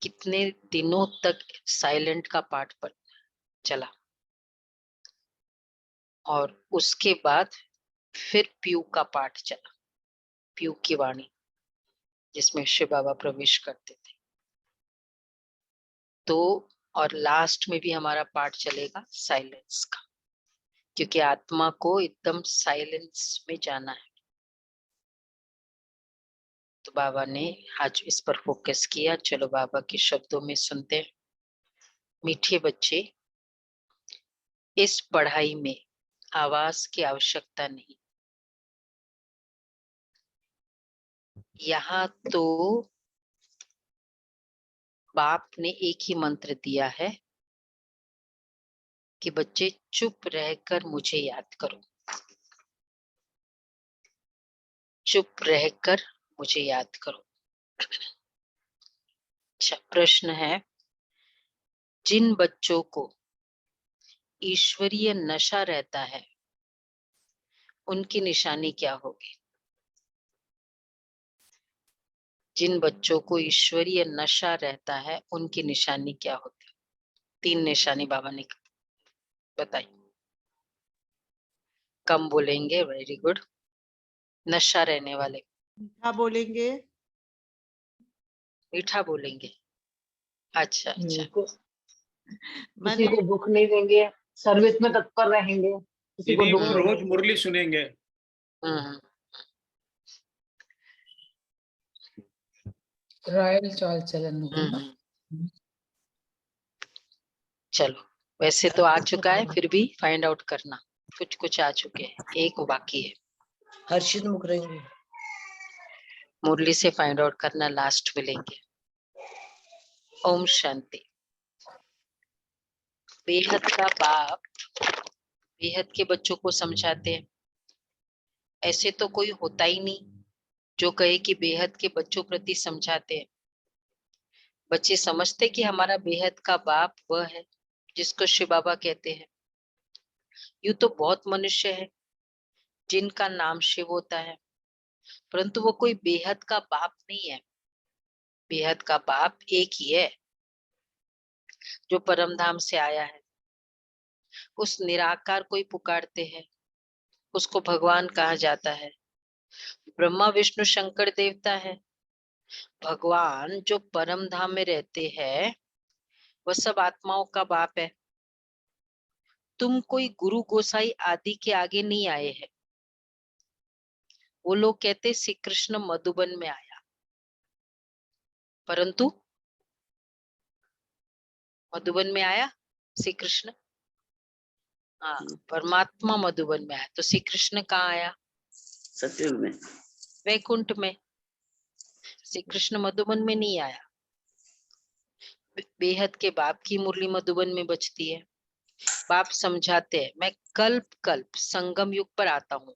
कितने दिनों तक साइलेंट का पाठ पर चला, और उसके बाद फिर पीयू का पाठ चला, पीयू की वाणी, जिसमें शिव बाबा प्रवेश करते थे। तो और लास्ट में भी हमारा पाठ चलेगा साइलेंस का, क्योंकि आत्मा को एकदम साइलेंस में जाना है। तो बाबा ने आज इस पर फोकस किया। चलो बाबा के शब्दों में सुनते हैं। मीठे बच्चे, इस पढ़ाई में आवाज की आवश्यकता नहीं। यहाँ तो बाप ने एक ही मंत्र दिया है कि बच्चे चुप रहकर मुझे याद करो, चुप रहकर मुझे याद करो। अच्छा, प्रश्न है, जिन बच्चों को ईश्वरीय नशा रहता है उनकी निशानी क्या होगी? जिन बच्चों को ईश्वरीय नशा रहता है उनकी निशानी क्या होती? 3 निशानी बाबा ने बताई। कम बोलेंगे, वेरी गुड। नशा रहने वाले मीठा बोलेंगे, मीठा बोलेंगे। अच्छा अच्छा, किसी को दुख नहीं देंगे, सर्विस में तत्पर रहेंगे, किसी को दुख वो नहीं रोज देंगे। मुरली सुनेंगे। रॉयल चाल चलन होगा। चलो, वैसे तो आ चुका है, फिर भी फाइंड आउट करना। कुछ कुछ आ चुके हैं, एक बाकी है। हर्षित मुख रहेंगे। मुरली से फाइंड आउट करना, लास्ट में लेंगे। ओम शांति। बेहद का बाप बेहद के बच्चों को समझाते हैं। ऐसे तो कोई होता ही नहीं जो कहे कि बेहद के बच्चों प्रति समझाते हैं। बच्चे समझते कि हमारा बेहद का बाप वह है जिसको शिव बाबा कहते हैं। यूं तो बहुत मनुष्य है जिनका नाम शिव होता है, परंतु वो कोई बेहद का बाप नहीं है। बेहद का बाप एक ही है जो परम धाम से आया है। उस निराकार को ही पुकारते हैं, उसको भगवान कहा जाता है। ब्रह्मा विष्णु शंकर देवता है। भगवान जो परम धाम में रहते हैं वह सब आत्माओं का बाप है। तुम कोई गुरु गोसाई आदि के आगे नहीं आए हैं। वो लोग कहते श्री कृष्ण मधुबन में आया, परंतु मधुबन में आया श्री कृष्ण? हाँ, परमात्मा मधुबन में आया। तो श्री कृष्ण कहाँ आया? सत्युग में, वैकुंठ में। श्री कृष्ण मधुबन में नहीं आया। बेहद के बाप की मुरली मधुबन में बजती है। बाप समझाते हैं, मैं कल्प कल्प संगम युग पर आता हूँ,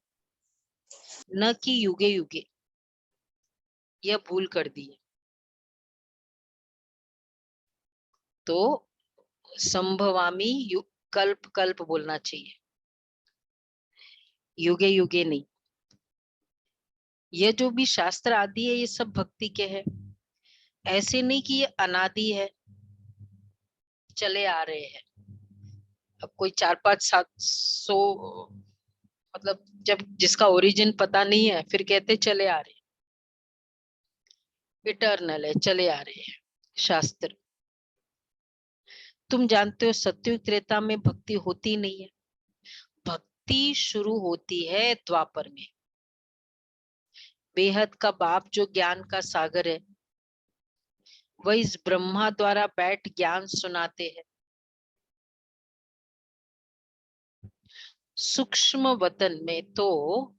न कि युगे युगे। यह भूल कर दी है। तो संभवामी युग, कल्प कल्प बोलना चाहिए, युगे युगे नहीं। ये जो भी शास्त्र आदि है ये सब भक्ति के हैं। ऐसे नहीं कि ये अनादि है, चले आ रहे हैं। अब कोई 4-5-700, मतलब जब जिसका ओरिजिन पता नहीं है फिर कहते चले आ रहे, इटर्नल है, चले आ रहे हैं शास्त्र। तुम जानते हो सत्युग त्रेता में भक्ति होती नहीं है। भक्ति शुरू होती है द्वापर में। बेहद का बाप जो ज्ञान का सागर है वह इस ब्रह्मा द्वारा बैठ ज्ञान सुनाते हैं। सूक्ष्म वतन में तो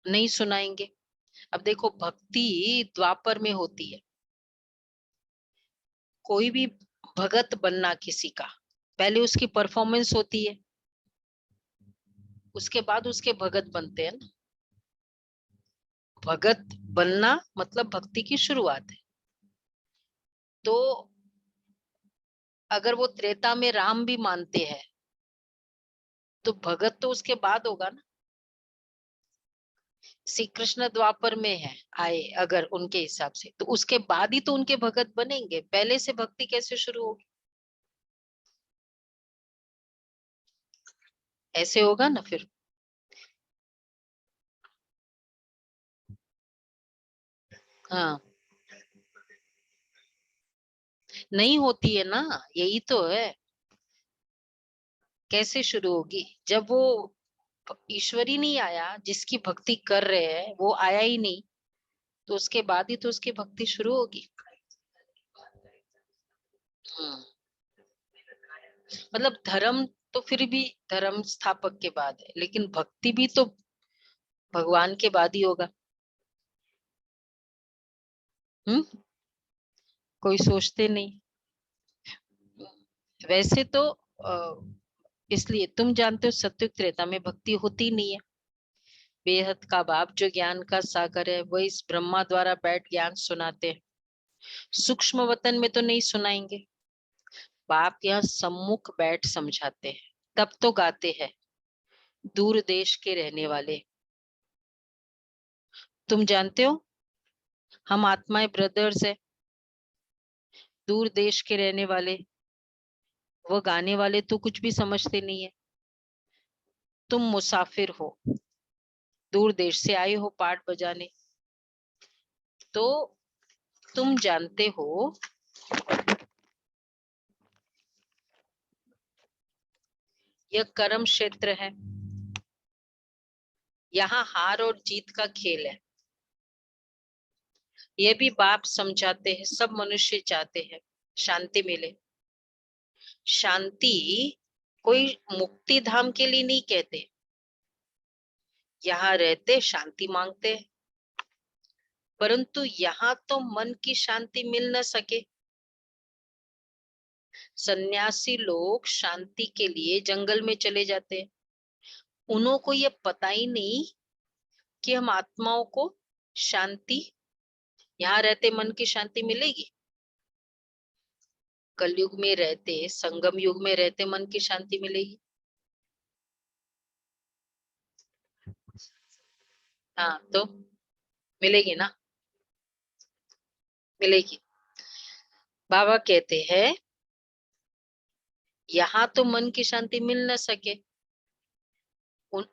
नहीं सुनाएंगे। अब देखो, भक्ति द्वापर में होती है। कोई भी भगत बनना किसी का, पहले उसकी परफॉर्मेंस होती है, उसके बाद उसके भगत बनते हैं ना। भगत बनना मतलब भक्ति की शुरुआत है। तो अगर वो त्रेता में राम भी मानते हैं तो भगत तो उसके बाद होगा ना। श्री कृष्ण द्वापर में है आए अगर उनके हिसाब से, तो उसके बाद ही तो उनके भगत बनेंगे, पहले से भक्ति कैसे शुरू होगी? ऐसे होगा ना फिर। हाँ, नहीं होती है ना, यही तो है। कैसे शुरू होगी जब वो ईश्वर ही नहीं आया, जिसकी भक्ति कर रहे हैं वो आया ही नहीं, तो उसके बाद ही तो उसकी भक्ति शुरू होगी। हम्म, मतलब धर्म तो फिर भी धर्म स्थापक के बाद है, लेकिन भक्ति भी तो भगवान के बाद ही होगा। हम्म, कोई सोचते नहीं। वैसे तो इसलिए तुम जानते हो सत्युग त्रेता में भक्ति होती नहीं है। बेहद का बाप जो ज्ञान का सागर है, वह इस ब्रह्मा द्वारा बैठ ज्ञान सुनाते हैं। सूक्ष्म वतन में तो नहीं सुनाएंगे, बाप यहाँ सम्मुख बैठ समझाते हैं। तब तो गाते हैं दूर देश के रहने वाले। तुम जानते हो हम आत्माएं ब्रदर्स है, दूर देश के रहने वाले। वो गाने वाले तो कुछ भी समझते नहीं है। तुम मुसाफिर हो, दूर देश से आए हो पाठ बजाने, तो तुम जानते हो यह कर्म क्षेत्र है, यहाँ हार और जीत का खेल है। ये भी बाप समझाते हैं, सब मनुष्य चाहते हैं शांति मिले। शांति कोई मुक्ति धाम के लिए नहीं कहते, यहाँ रहते शांति मांगते हैं, परंतु यहाँ तो मन की शांति मिल न सके। सन्यासी लोग शांति के लिए जंगल में चले जाते हैं, उन्हों को ये पता ही नहीं कि हम आत्माओं को शांति, यहाँ रहते मन की शांति मिलेगी। कलयुग में रहते, संगम युग में रहते मन की शांति मिलेगी। हाँ तो मिलेगी ना, मिलेगी। बाबा कहते हैं यहाँ तो मन की शांति मिल न सके, उन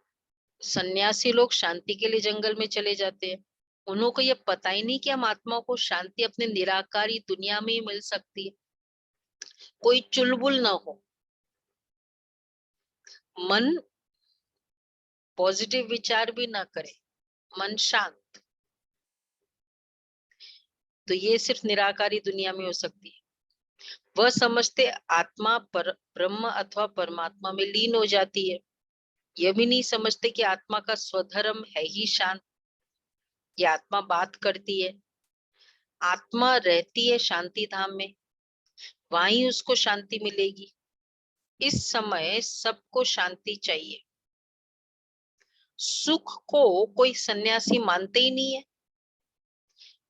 सन्यासी लोग शांति के लिए जंगल में चले जाते हैं, उन्हों को ये पता ही नहीं कि हम आत्माओं को शांति अपने निराकारी दुनिया में ही मिल सकती है। कोई चुलबुल ना हो, मन पॉजिटिव विचार भी ना करे, मन शांत, तो ये सिर्फ निराकारी दुनिया में हो सकती है। वह समझते आत्मा पर ब्रह्म अथवा परमात्मा में लीन हो जाती है। यह भी नहीं समझते कि आत्मा का स्वधर्म है ही शांत, ये आत्मा बात करती है, आत्मा रहती है शांति धाम में, वहीं उसको शांति मिलेगी। इस समय सबको शांति चाहिए। सुख को कोई सन्यासी मानते ही नहीं है,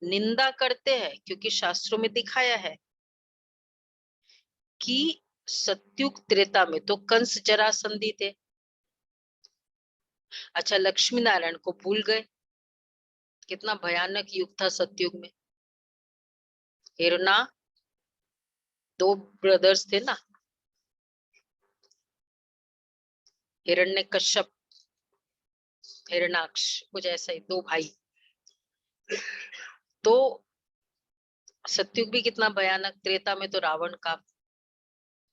निंदा करते हैं, क्योंकि शास्त्रों में दिखाया है कि सत्युग त्रेता में तो कंस जरासंधी थे। अच्छा, लक्ष्मी नारायण को भूल गए, कितना भयानक युग था सत्युग में। हिरना, दो ब्रदर्स थे ना, हिरण्यकश्यप, हिरणाक्ष, कुछ ऐसा ही, दो भाई। तो सत्युग भी कितना भयानक, त्रेता में तो रावण का,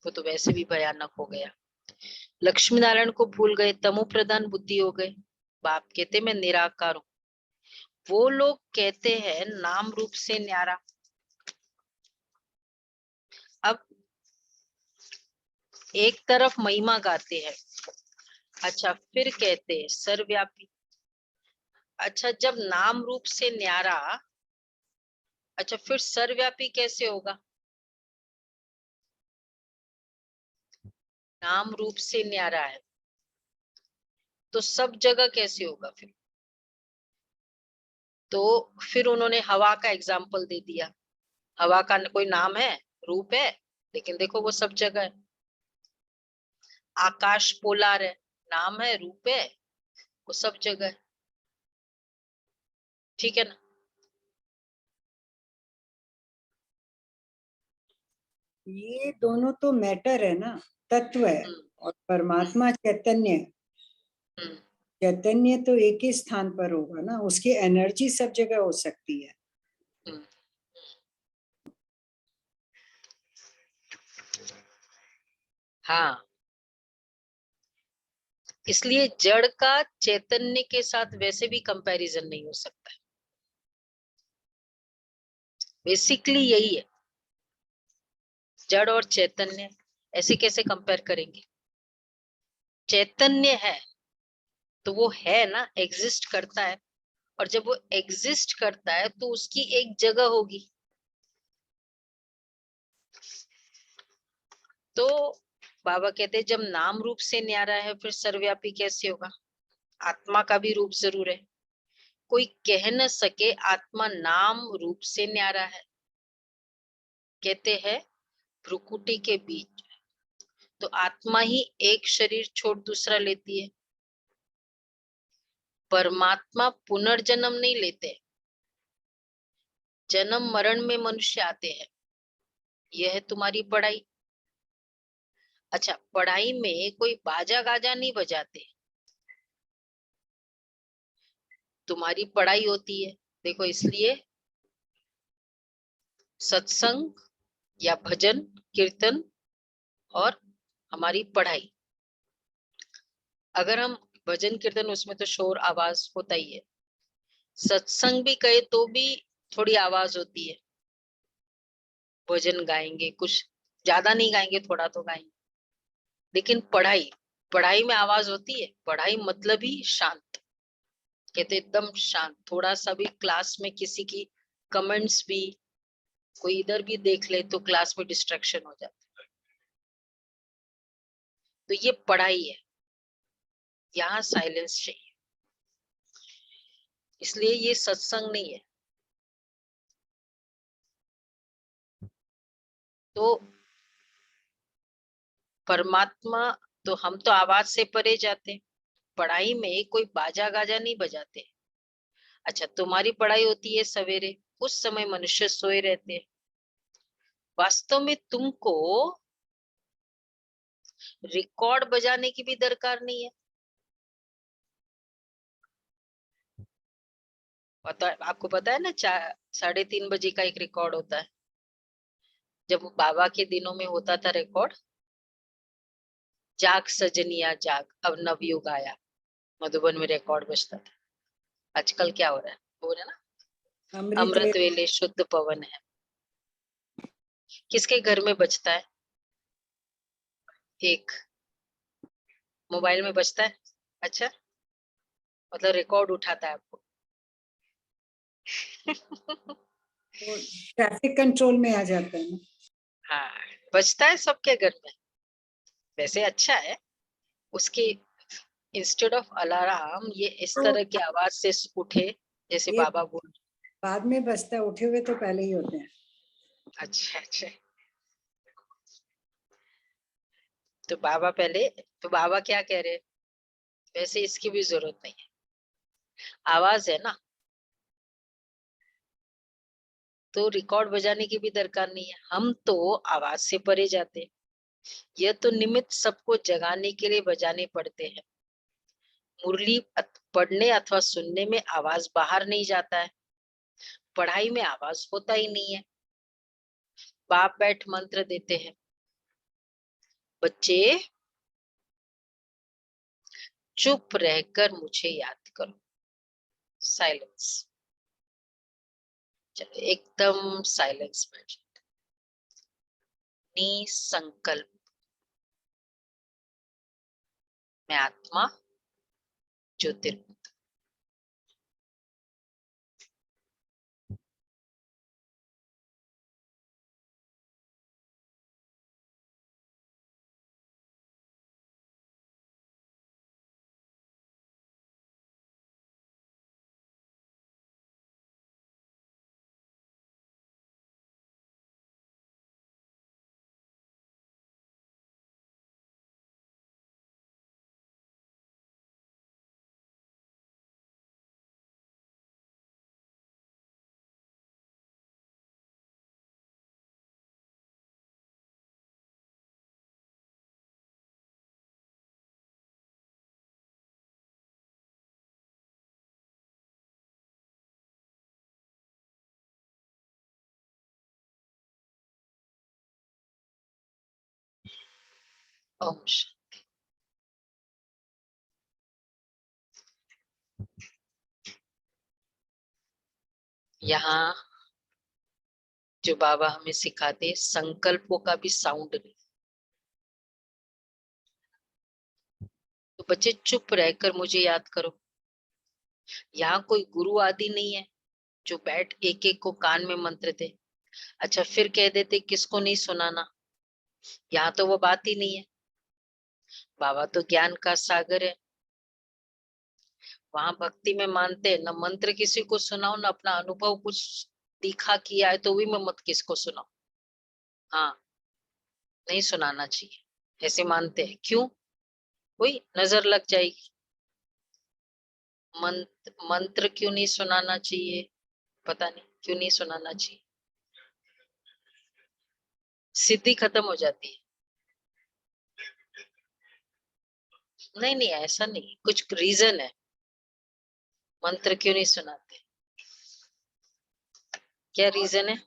वो तो वैसे भी भयानक हो गया। लक्ष्मी नारायण को भूल गए, तमो प्रधान बुद्धि हो गए। बाप कहते मैं निराकार हूं, वो लोग कहते हैं नाम रूप से न्यारा। अब एक तरफ महिमा गाते हैं, अच्छा फिर कहते हैं सर्वव्यापी। अच्छा, जब नाम रूप से न्यारा, अच्छा फिर सर्वव्यापी कैसे होगा? नाम रूप से न्यारा है तो सब जगह कैसे होगा फिर? तो फिर उन्होंने हवा का एग्जाम्पल दे दिया। हवा का कोई नाम है, रूप है, लेकिन देखो वो सब जगह है। आकाश पोलार है, नाम है, रूप है, वो सब जगह है। ठीक है ना? ये दोनों तो मैटर है ना, तत्व है, हम्म, और परमात्मा चैतन्य, हम्म, चैतन्य तो एक ही स्थान पर होगा ना, उसकी एनर्जी सब जगह हो सकती है। हम्म। हाँ, इसलिए जड़ का चैतन्य के साथ वैसे भी कंपैरिजन नहीं हो सकता। बेसिकली यही है, जड़ और चैतन्य ऐसे कैसे कंपेयर करेंगे? चैतन्य है तो वो है ना, एग्जिस्ट करता है, और जब वो एग्जिस्ट करता है तो उसकी एक जगह होगी। तो बाबा कहते हैं जब नाम रूप से न्यारा है फिर सर्वव्यापी कैसे होगा? आत्मा का भी रूप जरूर है। कोई कह न सके आत्मा नाम रूप से न्यारा है। कहते हैं भ्रुकुटी के बीच तो आत्मा ही एक शरीर छोड़ दूसरा लेती है। परमात्मा पुनर्जन्म नहीं लेते, जन्म मरण में मनुष्य आते हैं। यह है तुम्हारी पढ़ाई। अच्छा, पढ़ाई में कोई बाजा गाजा नहीं बजाते, तुम्हारी पढ़ाई होती है। देखो, इसलिए सत्संग या भजन कीर्तन और हमारी पढ़ाई, अगर हम भजन कीर्तन उसमें तो शोर आवाज होता ही है, सत्संग भी कहे तो भी थोड़ी आवाज होती है। भजन गाएंगे, कुछ ज्यादा नहीं गाएंगे, थोड़ा तो गाएंगे। लेकिन पढ़ाई, पढ़ाई में आवाज होती है। पढ़ाई मतलब ही शांत, कहते एकदम शांत। थोड़ा सा भी क्लास में किसी की कमेंट्स भी कोई इधर भी देख ले तो क्लास में डिस्ट्रैक्शन हो जाता है। तो ये पढ़ाई है, यहाँ साइलेंस चाहिए, इसलिए ये सत्संग नहीं है। तो परमात्मा, तो हम तो आवाज से परे जाते, पढ़ाई में कोई बाजा गाजा नहीं बजाते। अच्छा, तुम्हारी पढ़ाई होती है सवेरे, उस समय मनुष्य सोए रहते हैं। वास्तव में तुमको रिकॉर्ड बजाने की भी दरकार नहीं है। आपको पता है ना, 3:30 बजे का एक रिकॉर्ड होता है। जब बाबा के दिनों में होता था रिकॉर्ड, जाग सजनिया जाग अब नवयुग आया, मधुबन में रिकॉर्ड बजता था। आजकल क्या हो रहा है? हो रहा है ना, अमृत अमृत वेले। वेले शुद्ध पवन है। किसके घर में बजता है? एक मोबाइल में बजता है। अच्छा, मतलब रिकॉर्ड उठाता है आपको। वो ट्रैफिक कंट्रोल में आ जाता है ना। हाँ, बजता है सबके घर में। वैसे अच्छा है, उसके इंस्टेड ऑफ अलार्म ये इस तो तरह की आवाज से उठे, जैसे ये बाबा बोल। बाद में बसता है, उठे हुए तो पहले ही होते हैं। अच्छा अच्छा, तो बाबा पहले, तो बाबा क्या कह रहे हैं? वैसे इसकी भी जरूरत नहीं है, आवाज है ना, तो रिकॉर्ड बजाने की भी दरकार नहीं है। हम तो आवाज से परे जाते, यह तो निमित्त सबको जगाने के लिए बजाने पड़ते हैं। मुरली पढ़ने अथवा सुनने में आवाज बाहर नहीं जाता है, पढ़ाई में आवाज होता ही नहीं है। बाप बैठ मंत्र देते हैं, बच्चे चुप रहकर मुझे याद करो। साइलेंस, चलो एकदम साइलेंस में निसंकल्प। मैं आत्मा ज्योतिर्मय। ओम शांति। यहाँ जो बाबा हमें सिखाते, संकल्पों का भी साउंड नहीं। तो बच्चे चुप रहकर मुझे याद करो। यहाँ कोई गुरु आदि नहीं है जो बैठ एक एक को कान में मंत्र दे, अच्छा फिर कह देते किसको नहीं सुनाना। यहाँ तो वो बात ही नहीं है। बाबा तो ज्ञान का सागर है। वहां भक्ति में मानते न मंत्र किसी को सुनाओ, न अपना अनुभव कुछ दिखा किया है तो भी मैं मत किसको सुनाओ। हाँ, नहीं सुनाना चाहिए, ऐसे मानते हैं। क्यों? वही नजर लग जाएगी। मंत्र क्यों नहीं सुनाना चाहिए? पता नहीं क्यों नहीं सुनाना चाहिए। सिद्धि खत्म हो जाती है। नहीं नहीं, ऐसा नहीं, कुछ रीजन है। मंत्र क्यों नहीं सुनाते? क्या रीजन है?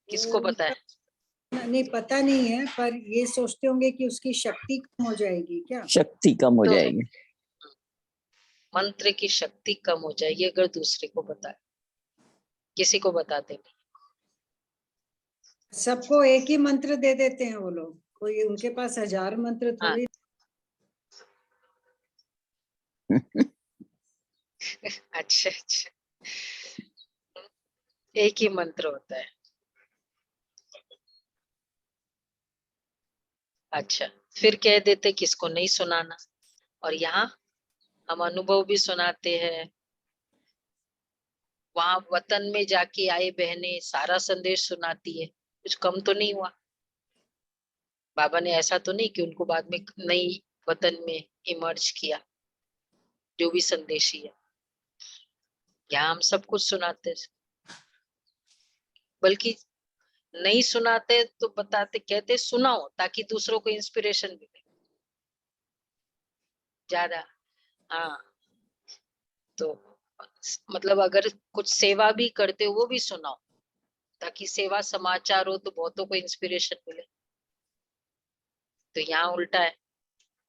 किसको पता है? नहीं पता नहीं है, पर ये सोचते होंगे कि उसकी शक्ति कम हो जाएगी क्या? शक्ति कम हो तो जाएगी। मंत्र की शक्ति कम हो जाएगी अगर दूसरे को बताए, किसी को बताते नहीं। सबको एक ही मंत्र दे देते हैं वो लोग, कोई उनके पास 1000 मंत्र हाँ। थोड़ी। अच्छा अच्छा, एक ही मंत्र होता है। अच्छा, फिर कह देते किसको नहीं सुनाना। और यहाँ हम अनुभव भी सुनाते हैं। वहां वतन में जाके आए बहनें सारा संदेश सुनाती है, कुछ कम तो नहीं हुआ। बाबा ने ऐसा तो नहीं कि उनको बाद में नई वतन में इमर्ज किया, जो भी संदेशी है। यहाँ हम सब कुछ सुनाते हैं, बल्कि नहीं सुनाते तो बताते, कहते सुनाओ ताकि दूसरों को इंस्पिरेशन मिले ज्यादा। हाँ, तो मतलब अगर कुछ सेवा भी करते हो वो भी सुनाओ, ताकि सेवा समाचार हो तो बहुतों को इंस्पिरेशन मिले। तो यहाँ उल्टा है,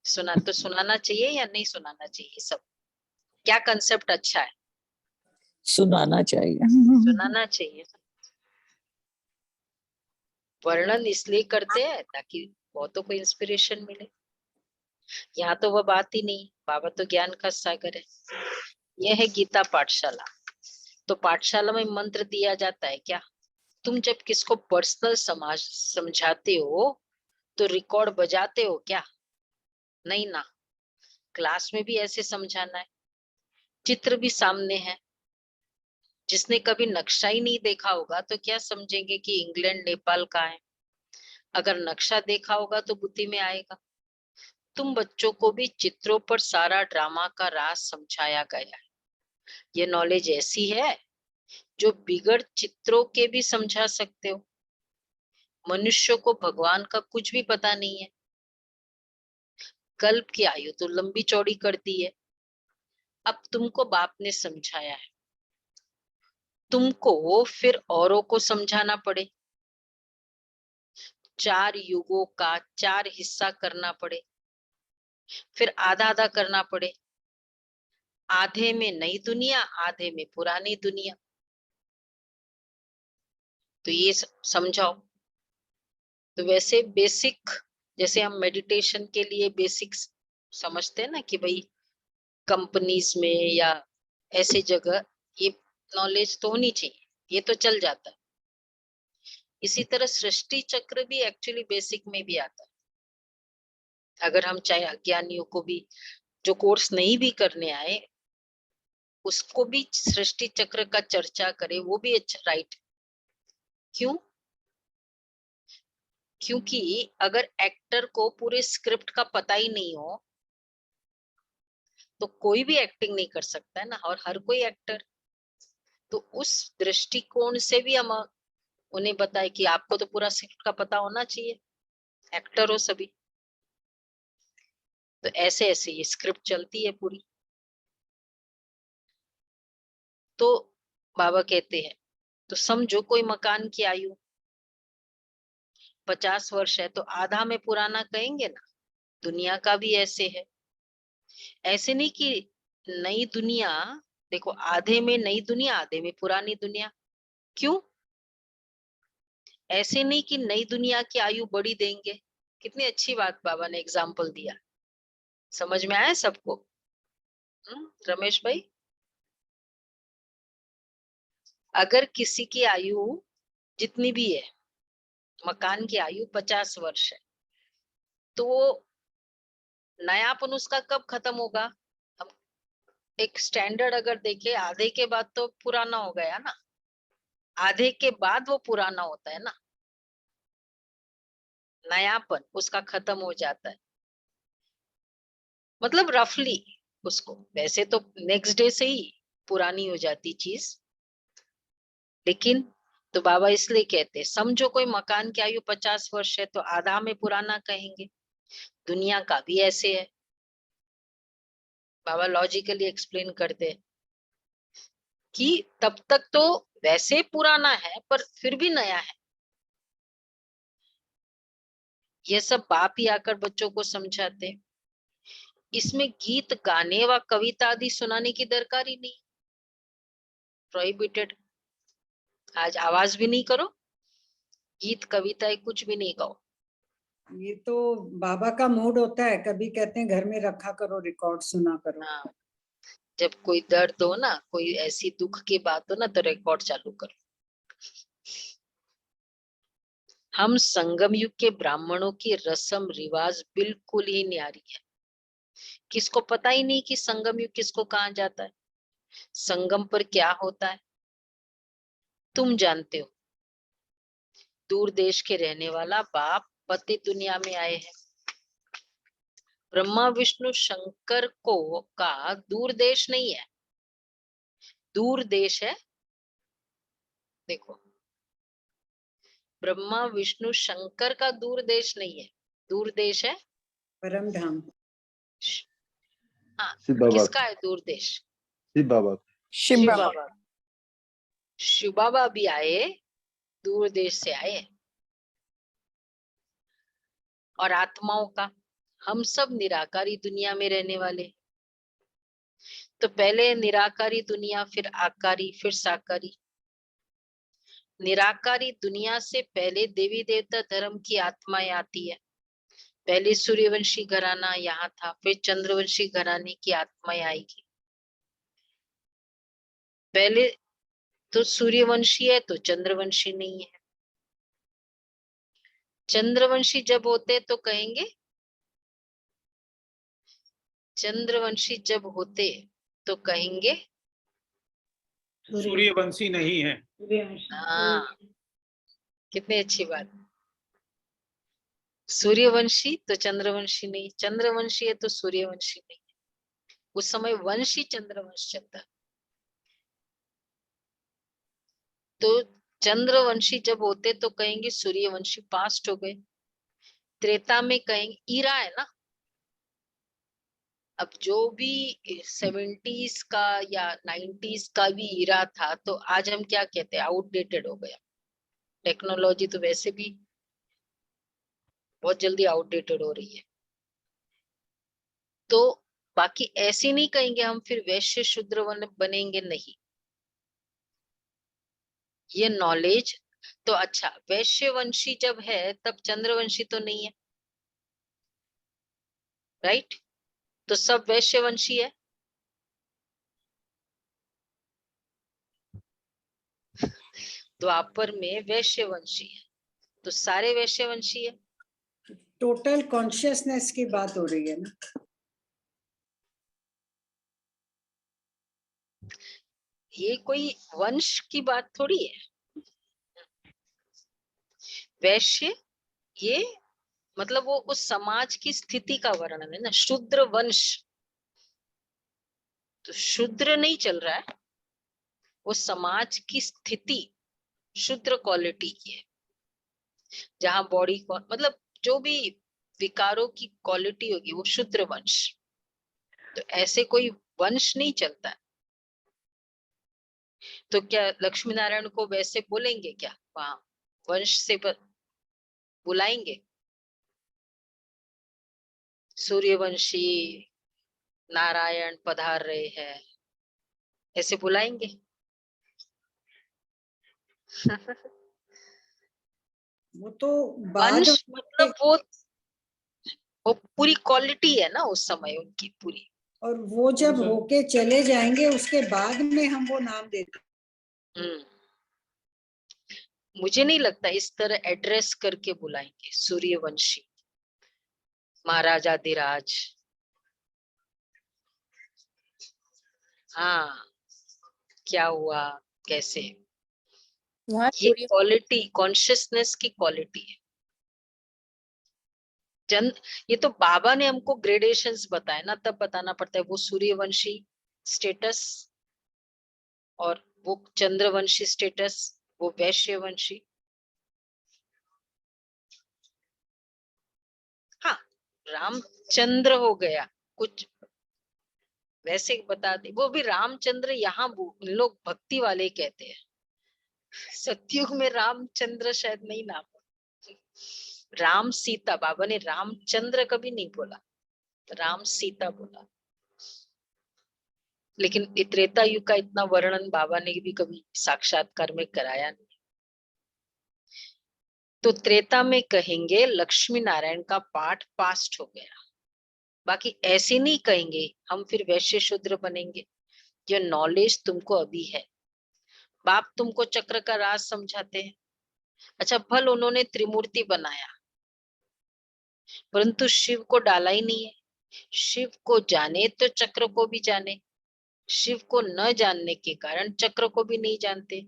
तो सुनाना चाहिए या नहीं सुनाना चाहिए? सब क्या कंसेप्ट अच्छा है? सुनाना चाहिए। सुनाना चाहिए। वर्णन इसलिए करते हैं ताकि बहुतों को इंस्पिरेशन मिले। यहाँ तो वह बात ही नहीं। बाबा तो ज्ञान का सागर है। यह है गीता पाठशाला। तो पाठशाला में मंत्र दिया जाता है क्या? तुम जब किसको पर्सनल समझाते हो तो रिकॉर्ड बजाते हो क्या? नहीं ना। क्लास में भी ऐसे समझाना है। चित्र भी सामने है। जिसने कभी नक्शा ही नहीं देखा होगा तो क्या समझेंगे कि इंग्लैंड नेपाल का है? अगर नक्शा देखा होगा तो बुद्धि में आएगा। तुम बच्चों को भी चित्रों पर सारा ड्रामा का राज समझाया गया है। ये नॉलेज ऐसी है जो बिगड़ चित्रों के भी समझा सकते हो। मनुष्य को भगवान का कुछ भी पता नहीं है। कल्प की आयु तो लंबी चौड़ी कर दी है। अब तुमको बाप ने समझाया है, तुमको फिर औरों को समझाना पड़े। 4 युगों का 4 हिस्सा करना पड़े, फिर आधा आधा करना पड़े। आधे में नई दुनिया, आधे में पुरानी दुनिया। तो ये समझाओ। तो वैसे बेसिक, जैसे हम मेडिटेशन के लिए बेसिक्स समझते हैं ना कि भाई कंपनीज में या ऐसे जगह ये नॉलेज तो होनी चाहिए, ये तो चल जाता है। इसी तरह सृष्टि चक्र भी एक्चुअली बेसिक में भी आता है। अगर हम चाहे अज्ञानियों को भी, जो कोर्स नहीं भी करने आए, उसको भी सृष्टि चक्र का चर्चा करे, वो भी अच्छा, राइट। क्यों? क्योंकि अगर एक्टर को पूरे स्क्रिप्ट का पता ही नहीं हो तो कोई भी एक्टिंग नहीं कर सकता है ना, और हर कोई एक्टर। तो उस दृष्टिकोण से भी हम उन्हें बताए कि आपको तो पूरा स्क्रिप्ट का पता होना चाहिए, एक्टर हो सभी। तो ऐसे ऐसे ये स्क्रिप्ट चलती है पूरी। तो बाबा कहते हैं, तो समझो कोई मकान की आयु 50 वर्ष है तो आधा में पुराना कहेंगे ना। दुनिया का भी ऐसे है। ऐसे नहीं कि नई दुनिया, देखो आधे में नई दुनिया आधे में पुरानी दुनिया। क्यों? ऐसे नहीं कि नई दुनिया की आयु बढ़ी देंगे। कितनी अच्छी बात बाबा ने एग्जाम्पल दिया। समझ में आया सबको? रमेश भाई, अगर किसी की आयु जितनी भी है, मकान की आयु 50 वर्ष है, तो वो नयापन उसका कब खत्म होगा? हम एक स्टैंडर्ड अगर देखे, आधे के बाद तो पुराना हो गया ना, आधे के बाद वो पुराना होता है ना, नयापन उसका खत्म हो जाता है। मतलब रफली उसको, वैसे तो नेक्स्ट डे से ही पुरानी हो जाती चीज, लेकिन तो बाबा इसलिए कहते, समझो कोई मकान की आयु 50 वर्ष है तो आधा में पुराना कहेंगे। दुनिया का भी ऐसे है। बाबा लॉजिकली एक्सप्लेन करते कि तब तक तो वैसे पुराना है पर फिर भी नया है। ये सब बाप ही आकर बच्चों को समझाते। इसमें गीत गाने व कविता आदि सुनाने की दरकार ही नहीं, प्रोहिबिटेड। आज आवाज भी नहीं करो, गीत कविता कुछ भी नहीं गाओ। ये तो बाबा का मूड होता है, कभी कहते हैं घर में रखा करो, रिकॉर्ड सुना करो। हाँ, जब कोई दर्द हो ना, कोई ऐसी दुख की बात हो ना, तो रिकॉर्ड चालू करो। हम संगम युग के ब्राह्मणों की रस्म रिवाज बिल्कुल ही न्यारी है। किसको पता ही नहीं कि संगम युग किसको कहा जाता है, संगम पर क्या होता है। तुम जानते हो, दूर देश के रहने वाला बाप पति दुनिया में आए हैं। ब्रह्मा विष्णु शंकर को का दूर देश नहीं है, दूर देश है। देखो, ब्रह्मा विष्णु शंकर का दूर देश नहीं है, दूर देश है परम धाम। हाँ, शिव बाबा, किसका है दूर देश? शिव बाबा। शिव बाबा। शिव बाबा भी आए, दूर देश से आए। और आत्माओं का, हम सब निराकारी दुनिया में रहने वाले। तो पहले निराकारी दुनिया, फिर आकारी, फिर साकारी। निराकारी दुनिया से पहले देवी देवता धर्म की आत्माएं आती है। पहले सूर्यवंशी घराना यहाँ था, फिर चंद्रवंशी घराने की आत्माएं आएगी। पहले तो सूर्यवंशी है तो चंद्रवंशी नहीं है। चंद्रवंशी जब होते तो कहेंगे, चंद्रवंशी जब होते तो कहेंगे सूर्यवंशी नहीं है। हाँ, कितनी अच्छी बात। सूर्यवंशी तो चंद्रवंशी नहीं, चंद्रवंशी है तो सूर्यवंशी नहीं। उस समय वंशी चंद्रवंश चलता। तो चंद्रवंशी जब होते तो कहेंगे सूर्यवंशी पास्ट हो गए। त्रेता में कहेंगे, ईरा है ना, अब जो भी 70s का या 90s का भी ईरा था, तो आज हम क्या कहते हैं, आउटडेटेड हो गया। टेक्नोलॉजी तो वैसे भी बहुत जल्दी आउटडेटेड हो रही है। तो बाकी ऐसे नहीं कहेंगे हम फिर वैश्य शूद्र बनेंगे, नहीं। ये नॉलेज तो अच्छा, वैश्यवंशी जब है तब चंद्रवंशी तो नहीं है, राइट? तो सब वैश्यवंशी है। द्वापर में वैश्यवंशी है, तो सारे वैश्यवंशी है। टोटल कॉन्शियसनेस की बात हो रही है ना। ये कोई वंश की बात थोड़ी है। वैश्य ये मतलब वो उस समाज की स्थिति का वर्णन है ना। शूद्र वंश तो शूद्र नहीं चल रहा है, वो समाज की स्थिति शूद्र क्वालिटी की है, जहां बॉडी को मतलब जो भी विकारों की क्वालिटी होगी वो शूद्र वंश। तो ऐसे कोई वंश नहीं चलता है। तो क्या लक्ष्मी नारायण को वैसे बोलेंगे क्या, वहां वंश से बुलाएंगे? सूर्यवंशी नारायण पधार रहे हैं, ऐसे बुलाएंगे? वो तो बाद वंश मतलब वो पूरी क्वालिटी है ना उस समय उनकी पूरी। और वो जब होके चले जाएंगे उसके बाद में हम वो नाम देते। मुझे नहीं लगता इस तरह एड्रेस करके बुलाएंगे सूर्यवंशी महाराजाधिराज। हाँ, क्या हुआ, कैसे, वहाँ ये सूर्य क्वालिटी कॉन्शियसनेस की क्वालिटी है। ये तो बाबा ने हमको ग्रेडेशंस बताए ना, तब बताना पड़ता है। वो सूर्यवंशी स्टेटस और वो चंद्रवंशी स्टेटस, वो वैश्यवंशी। हाँ, रामचंद्र हो गया कुछ वैसे बता दे। वो भी रामचंद्र यहाँ लोग भक्ति वाले कहते हैं, सतयुग में रामचंद्र शायद नहीं नाम। राम सीता, बाबा ने रामचंद्र कभी नहीं बोला, राम सीता बोला। लेकिन त्रेता युग का इतना वर्णन बाबा ने भी कभी साक्षात्कार में कराया नहीं। तो त्रेता में कहेंगे लक्ष्मी नारायण का पाठ पास्ट हो गया, बाकी ऐसे नहीं कहेंगे हम फिर वैश्य शूद्र बनेंगे। ये नॉलेज तुमको अभी है। बाप तुमको चक्र का राज समझाते हैं। अच्छा, भल उन्होंने त्रिमूर्ति बनाया, परंतु शिव को डाला ही नहीं है। शिव को जाने तो चक्र को भी जाने, शिव को न जानने के कारण चक्र को भी नहीं जानते।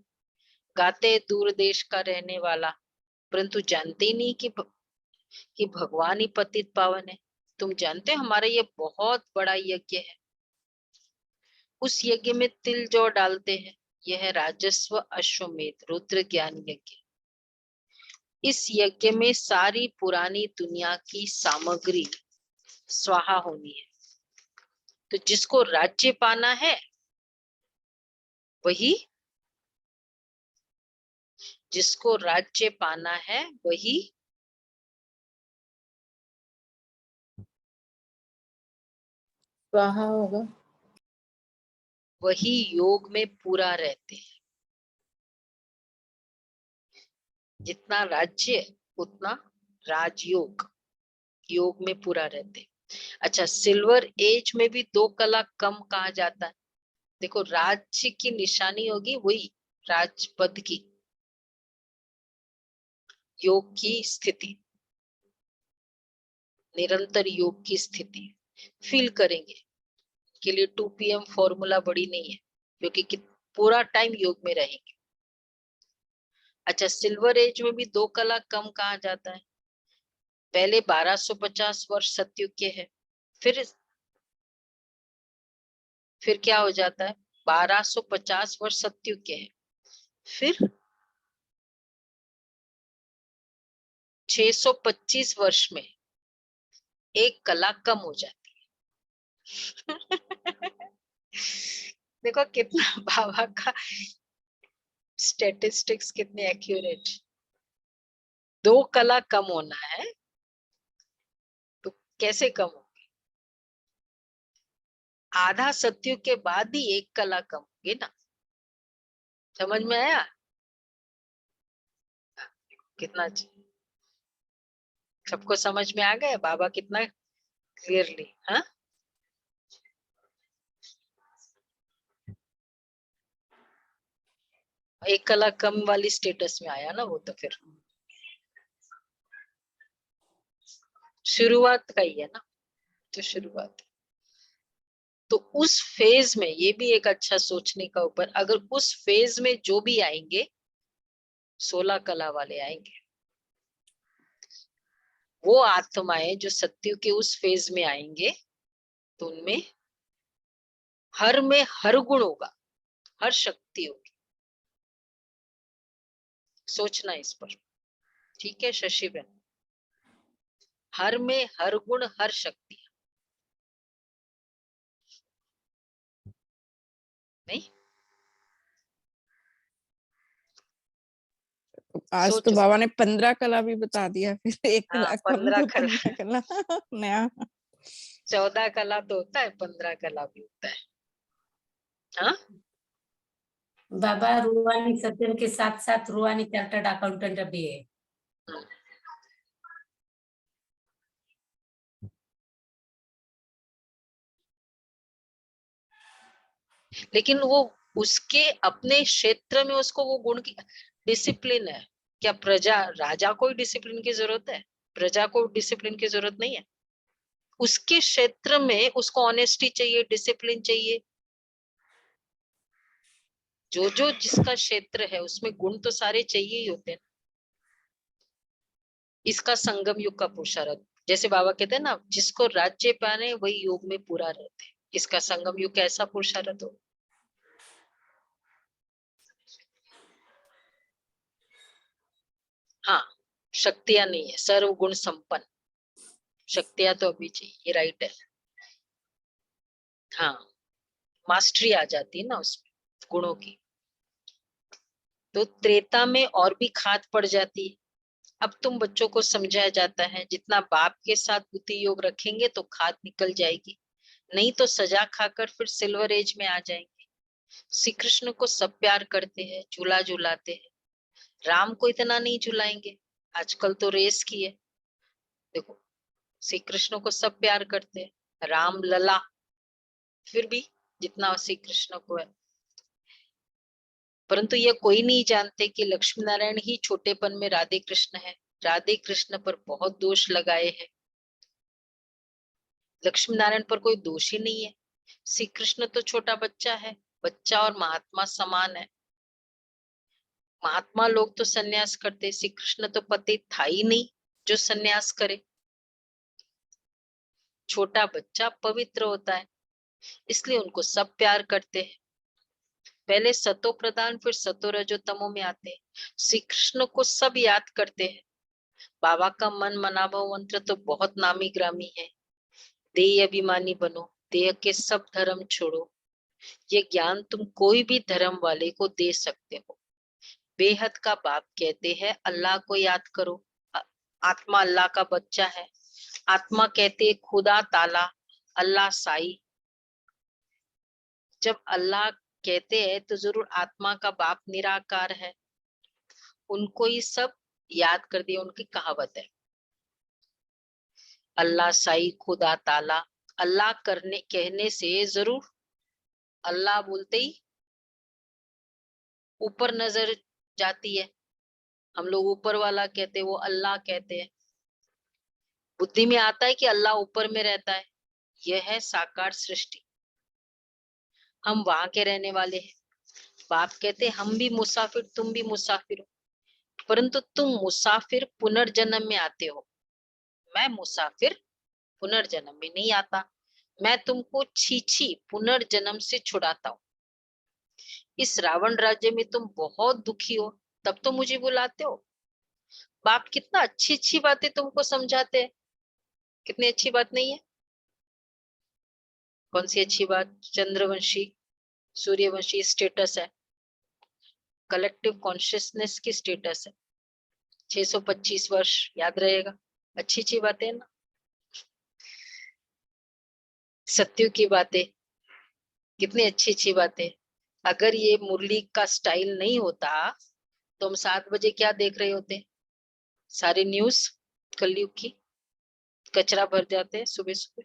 गाते दूर देश का रहने वाला, परंतु जानते ही नहीं कि भगवान ही पतित पावन है। तुम जानते हो हमारा ये बहुत बड़ा यज्ञ है, उस यज्ञ में तिल जौ डालते हैं। यह है राजस्व अश्वमेध रुद्र ज्ञान यज्ञ। इस यज्ञ में सारी पुरानी दुनिया की सामग्री स्वाहा होनी है। तो जिसको राज्य पाना है वही, जिसको राज्य पाना है वही स्वाहा होगा। वही योग में पूरा रहते हैं। जितना राज्य उतना राजयोग, योग में पूरा रहते। अच्छा, सिल्वर एज में भी 2 कला कम कहा जाता है। देखो, राज्य की निशानी होगी वही राजपद की, योग की स्थिति, निरंतर योग की स्थिति फील करेंगे के लिए 2 PM फॉर्मूला बड़ी नहीं है, क्योंकि पूरा टाइम योग में रहेंगे। अच्छा, सिल्वर एज में भी 2 कला कम कहा जाता है। पहले 1250 वर्ष सतयुग के है, फिर क्या हो जाता है, 1250 वर्ष सतयुग के हैं, फिर 625 वर्ष में 1 कला कम हो जाती है। देखो कितना बाबा का स्टैटिस्टिक्स कितने एक्यूरेट। 2 कला कम होना है तो कैसे कम होगी? आधा सतयुग के बाद ही 1 कला कम होगी ना। समझ में आया कितना? सबको समझ में आ गया बाबा कितना क्लियरली? हाँ, एक कला कम वाली स्टेटस में आया ना वो, तो फिर शुरुआत का ही है ना, तो शुरुआत। तो उस फेज में ये भी एक अच्छा सोचने का ऊपर, अगर उस फेज में जो भी आएंगे 16 कला वाले आएंगे, वो आत्माएं जो सत्य के उस फेज में आएंगे, तो उनमें हर में हर गुण होगा, हर शक्ति होगी। सोचना इस पर, ठीक है शशि बहन? हर में हर गुण हर शक्ति नहीं। आज तो सोचो। बाबा ने 15 कला भी बता दिया, फिर 1 हाँ, कला कम 15 तो कला। 15 कला नया। 14 कला तो होता है, 15 कला भी होता है। हाँ, बाबा रूहानी सत्संग के साथ साथ रूहानी चार्टर्ड अकाउंटेंट भी है। लेकिन वो उसके अपने क्षेत्र में उसको वो गुण की डिसिप्लिन है। क्या प्रजा राजा को डिसिप्लिन की जरूरत है? प्रजा को डिसिप्लिन की जरूरत नहीं है। उसके क्षेत्र में उसको ऑनेस्टी चाहिए, डिसिप्लिन चाहिए। जो जो जिसका क्षेत्र है उसमें गुण तो सारे चाहिए ही होते हैं। इसका संगम युग का पुरुषार्थ, जैसे बाबा कहते हैं ना, जिसको राज्य पाने वही योग में पूरा रहते। इसका संगम युग कैसा पुरुषार्थ हो? हाँ, शक्तियां नहीं है, सर्व गुण संपन्न। शक्तियां तो अभी चाहिए, ये राइट है। हाँ, मास्टरी आ जाती है ना उसमें गुणों की, तो त्रेता में और भी खाद पड़ जाती है। अब तुम बच्चों को समझाया जाता है, जितना बाप के साथ बुद्धि योग रखेंगे तो खाद निकल जाएगी, नहीं तो सजा खाकर फिर सिल्वर एज में आ जाएंगे। श्री कृष्ण को सब प्यार करते हैं, झूला झुलाते हैं, राम को इतना नहीं झुलाएंगे। आजकल तो रेस की है। देखो, श्री कृष्ण को सब प्यार करते हैं, राम लला, फिर भी जितना श्री कृष्ण को है। परंतु ये कोई नहीं जानते कि लक्ष्मी नारायण ही छोटेपन में राधे कृष्ण है। राधे कृष्ण पर बहुत दोष लगाए हैं, लक्ष्मी नारायण पर कोई दोष ही नहीं है। श्री कृष्ण तो छोटा बच्चा है, बच्चा और महात्मा समान है। महात्मा लोग तो सन्यास करते, श्री कृष्ण तो पति था ही नहीं जो सन्यास करे। छोटा बच्चा पवित्र होता है, इसलिए उनको सब प्यार करते हैं। पहले सतो प्रधान फिर सतो रजो तमो में आते हैं। श्री कृष्ण को सब याद करते हैं। बाबा का मन मनाभव मंत्र तो बहुत नामी ग्रामी है। देह अभिमानी बनो, देह के सब धर्म छोड़ो। ये ज्ञान तुम कोई भी धर्म वाले को दे सकते हो। बेहद का बाप कहते हैं अल्लाह को याद करो। आत्मा अल्लाह का बच्चा है। आत्मा कहते खुदा ताला, अल्लाह साई। जब अल्लाह कहते हैं तो जरूर आत्मा का बाप निराकार है। उनको ही सब याद कर दिया, उनकी कहावत है अल्लाह साई खुदा ताला। अल्लाह करने कहने से जरूर अल्लाह बोलते ही ऊपर नजर जाती है। हम लोग ऊपर वाला कहते हैं, वो अल्लाह कहते हैं। बुद्धि में आता है कि अल्लाह ऊपर में रहता है। यह है साकार सृष्टि, हम वहां के रहने वाले हैं। बाप कहते हम भी मुसाफिर, तुम भी मुसाफिर हो, परंतु तुम मुसाफिर पुनर्जन्म में आते हो। मैं मुसाफिर पुनर्जन्म में नहीं आता, मैं तुमको छीछी पुनर्जन्म से छुड़ाता हूँ। इस रावण राज्य में तुम बहुत दुखी हो, तब तो मुझे बुलाते हो। बाप कितना अच्छी अच्छी बातें तुमको समझाते हैं। कितनी अच्छी बात नहीं है? कौन सी अच्छी बात? चंद्रवंशी सूर्यवंशी स्टेटस है, कलेक्टिव कॉन्शियसनेस की स्टेटस है। 625 वर्ष याद रहेगा। अच्छी अच्छी बातें है ना, सत्य की बातें, कितनी अच्छी अच्छी बातें। अगर ये मुरली का स्टाइल नहीं होता तो हम 7 बजे क्या देख रहे होते? सारी न्यूज कलयुग की, कचरा भर जाते हैं सुबह सुबह।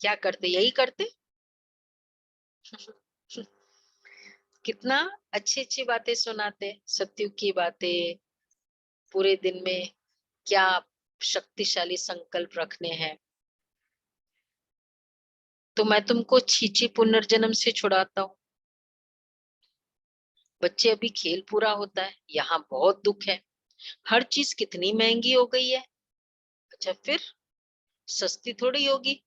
क्या करते? यही करते। कितना अच्छी अच्छी बातें सुनाते, सत्युग की बातें। पूरे दिन में क्या शक्तिशाली संकल्प रखने हैं, तो मैं तुमको छीछी पुनर्जन्म से छुड़ाता हूँ। बच्चे अभी खेल पूरा होता है, यहाँ बहुत दुख है। हर चीज कितनी महंगी हो गई है। अच्छा, फिर सस्ती थोड़ी होगी।